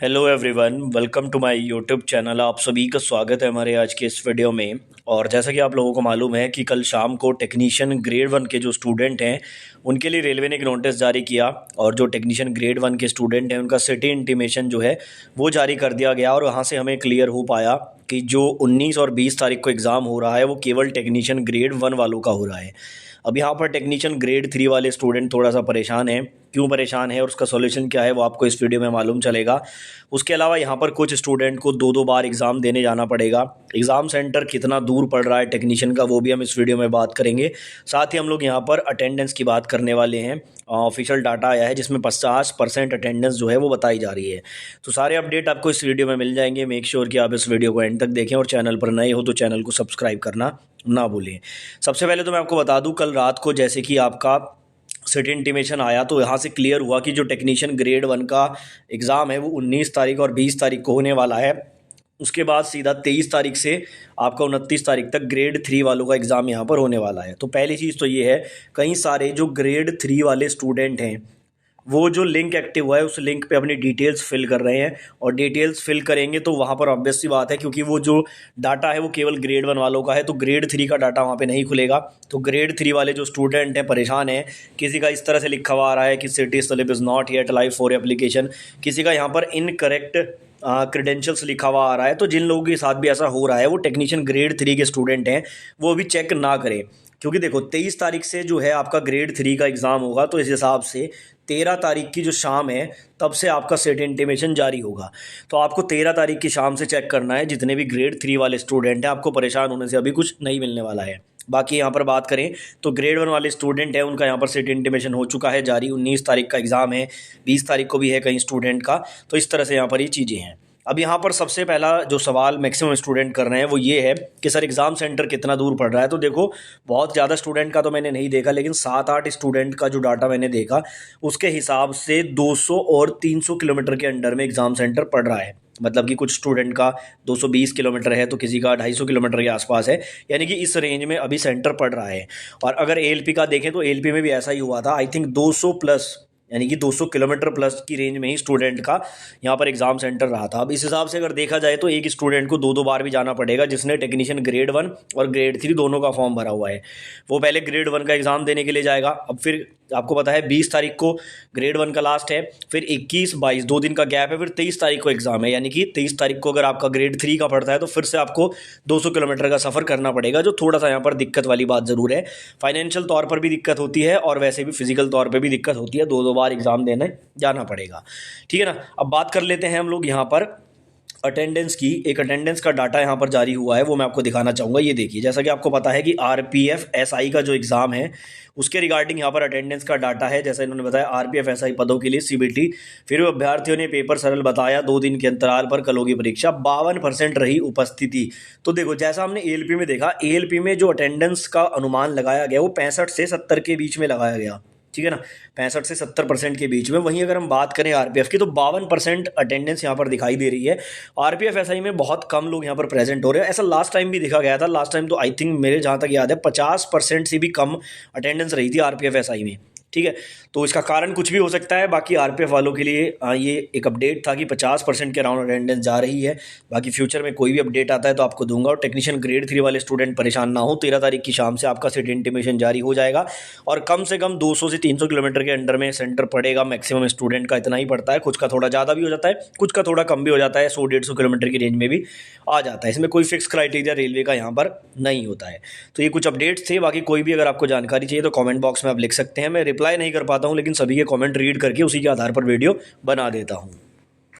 Hello everyone, welcome to my YouTube channel. आप सभी का स्वागत है हमारे आज के इस वीडियो में। और जैसा कि आप लोगों को मालूम है कि कल शाम को टेक्नीशियन ग्रेड 1 के जो स्टूडेंट हैं उनके लिए रेलवे ने एक नोटिस जारी किया और जो टेक्नीशियन ग्रेड 1 के स्टूडेंट हैं उनका सिटी इंटीमेशन जो है वो जारी कर दिया गया। और वहाँ से हमें क्लियर हो पाया कि जो 19 और 20 तारीख को एग्ज़ाम हो रहा है वो केवल टेक्नीशियन ग्रेड 1 वालों का हो रहा है। अब यहाँ पर टेक्नीशियन ग्रेड 3 वाले स्टूडेंट थोड़ा सा परेशान हैं। क्यों परेशान है और उसका सॉल्यूशन क्या है वो आपको इस वीडियो में मालूम चलेगा। उसके अलावा यहाँ पर कुछ स्टूडेंट को दो बार एग्ज़ाम देने जाना पड़ेगा। एग्ज़ाम सेंटर कितना दूर पड़ रहा है टेक्नीशियन का वो भी हम इस वीडियो में बात करेंगे। साथ ही हम लोग यहाँ पर अटेंडेंस की बात करने वाले हैं। ऑफिशियल डाटा आया है जिसमें 50% अटेंडेंस जो है वो बताई जा रही है। तो सारे अपडेट आपको इस वीडियो में मिल जाएंगे। मेक श्योर कि आप इस वीडियो को एंड तक देखें और चैनल पर नए हो तो चैनल को सब्सक्राइब करना ना भूलें। सबसे पहले तो मैं आपको बता दूं, कल रात को जैसे कि आपका सिटी इंटीमेशन आया तो यहाँ से क्लियर हुआ कि जो टेक्नीशियन ग्रेड 1 का एग्ज़ाम है वो 19 तारीख और 20 तारीख को होने वाला है। उसके बाद सीधा 23 तारीख से आपका 29 तारीख तक ग्रेड 3 वालों का एग्ज़ाम यहाँ पर होने वाला है। तो पहली चीज़ तो ये है, कई सारे जो ग्रेड 3 वाले स्टूडेंट हैं वो जो लिंक एक्टिव हुआ है उस लिंक पे अपनी डिटेल्स फिल कर रहे हैं। और डिटेल्स फिल करेंगे तो वहाँ पर ऑब्वियस सी बात है, क्योंकि वो जो डाटा है वो केवल ग्रेड 1 वालों का है तो ग्रेड 3 का डाटा वहाँ पे नहीं खुलेगा। तो ग्रेड 3 वाले जो स्टूडेंट हैं परेशान हैं। किसी का इस तरह से लिखा हुआ आ रहा है कि city slip is not yet live for application, किसी का यहाँ पर इनकरेक्ट क्रेडेंशियल्स लिखा हुआ आ रहा है। तो जिन लोगों के साथ भी ऐसा हो रहा है वो टेक्नीशियन ग्रेड 3 के स्टूडेंट हैं, वो अभी चेक ना करें। क्योंकि देखो 23 तारीख से जो है आपका ग्रेड 3 का एग्ज़ाम होगा तो इस हिसाब से 13 तारीख की जो शाम है तब से आपका सेट इंटीमेशन जारी होगा। तो आपको 13 तारीख की शाम से चेक करना है। जितने भी ग्रेड 3 वाले स्टूडेंट हैं आपको परेशान होने से अभी कुछ नहीं मिलने वाला है। बाकी यहाँ पर बात करें तो ग्रेड 1 वाले स्टूडेंट हैं उनका यहाँ पर सेट इंटीमेशन हो चुका है जारी। 19 तारीख का एग्ज़ाम है, 20 तारीख को भी है कई स्टूडेंट का। तो इस तरह से यहाँ पर ये चीज़ें हैं। अब यहाँ पर सबसे पहला जो सवाल मैक्सिमम स्टूडेंट कर रहे हैं वो ये है कि सर एग्ज़ाम सेंटर कितना दूर पड़ रहा है। तो देखो बहुत ज़्यादा स्टूडेंट का तो मैंने नहीं देखा, लेकिन 7-8 स्टूडेंट का जो डाटा मैंने देखा उसके हिसाब से 200 और 300 किलोमीटर के अंडर में एग्ज़ाम सेंटर पड़ रहा है। मतलब कि कुछ स्टूडेंट का 220 किलोमीटर है तो किसी का 250 किलोमीटर के आसपास है। यानी कि इस रेंज में अभी सेंटर पड़ रहा है। और अगर एएलपी का देखें तो एएलपी में भी ऐसा ही हुआ था। आई थिंक 200 प्लस यानी कि 200 किलोमीटर प्लस की रेंज में ही स्टूडेंट का यहाँ पर एग्ज़ाम सेंटर रहा था। अब इस हिसाब से अगर देखा जाए तो एक स्टूडेंट को दो बार भी जाना पड़ेगा जिसने टेक्नीशियन ग्रेड 1 और ग्रेड 3 दोनों का फॉर्म भरा हुआ है। वो पहले ग्रेड 1 का एग्ज़ाम देने के लिए जाएगा। अब फिर आपको पता है 20 तारीख को ग्रेड 1 का लास्ट है, फिर 21-22 2 दिन का गैप है, फिर 23 तारीख को एग्ज़ाम है। यानी कि 23 तारीख को अगर आपका ग्रेड 3 का पड़ता है तो फिर से आपको 200 किलोमीटर का सफ़र करना पड़ेगा, जो थोड़ा सा यहाँ पर दिक्कत वाली बात ज़रूर है। फाइनेंशियल तौर पर भी दिक्कत होती है और वैसे भी फिजिकल तौर पर भी दिक्कत होती है। दो बार एग्ज़ाम देने जाना पड़ेगा, ठीक है ना। अब बात कर लेते हैं हम लोग यहाँ पर अटेंडेंस की। एक अटेंडेंस का डाटा यहाँ पर जारी हुआ है वो मैं आपको दिखाना चाहूँगा। ये देखिए, जैसा कि आपको पता है कि आरपीएफ एसआई का जो एग्ज़ाम है उसके रिगार्डिंग यहाँ पर अटेंडेंस का डाटा है। जैसा इन्होंने बताया आरपीएफ एसआई पदों के लिए सीबीटी, फिर अभ्यर्थियों ने पेपर सरल बताया, 2 दिन के अंतराल पर कल होगी परीक्षा, 52% रही उपस्थिति। तो देखो जैसा हमने एएलपी में देखा, एएलपी में जो अटेंडेंस का अनुमान लगाया गया वो 65 से 70 के बीच में लगाया गया, ठीक है ना, 65 से 70% के बीच में। वहीं अगर हम बात करें आरपीएफ की तो 52% अटेंडेंस यहाँ पर दिखाई दे रही है। आरपीएफ एसआई में बहुत कम लोग यहाँ पर प्रेजेंट हो रहे हैं। ऐसा लास्ट टाइम भी देखा गया था। लास्ट टाइम तो आई थिंक मेरे जहाँ तक याद है 50% से भी कम अटेंडेंस रही थी आरपीएफ एसआई में, ठीक है। तो इसका कारण कुछ भी हो सकता है। बाकी आरपीएफ वालों के लिए ये एक अपडेट था कि 50% के अराउंड अटेंडेंस जा रही है। बाकी फ्यूचर में कोई भी अपडेट आता है तो आपको दूंगा। और टेक्नीशियन ग्रेड 3 वाले स्टूडेंट परेशान ना हो, 13 तारीख की शाम से आपका सिट इंटीमेशन जारी हो जाएगा और कम से कम 200 से 300 किलोमीटर के अंडर में सेंटर पड़ेगा। मैक्सिमम स्टूडेंट का इतना ही पड़ता है, कुछ का थोड़ा ज़्यादा भी हो जाता है, कुछ का थोड़ा कम भी हो जाता है, 100-150 किलोमीटर की रेंज में भी आ जाता है। इसमें कोई फिक्स क्राइटेरिया रेलवे का यहाँ पर नहीं होता है। तो ये कुछ अपडेट्स थे। बाकी कोई भी अगर आपको जानकारी चाहिए तो कॉमेंट बॉक्स में आप लिख सकते हैं। मैं रिप्लाई नहीं कर पाता हूँ लेकिन सभी के कमेंट रीड करके उसी के आधार पर वीडियो बना देता हूँ।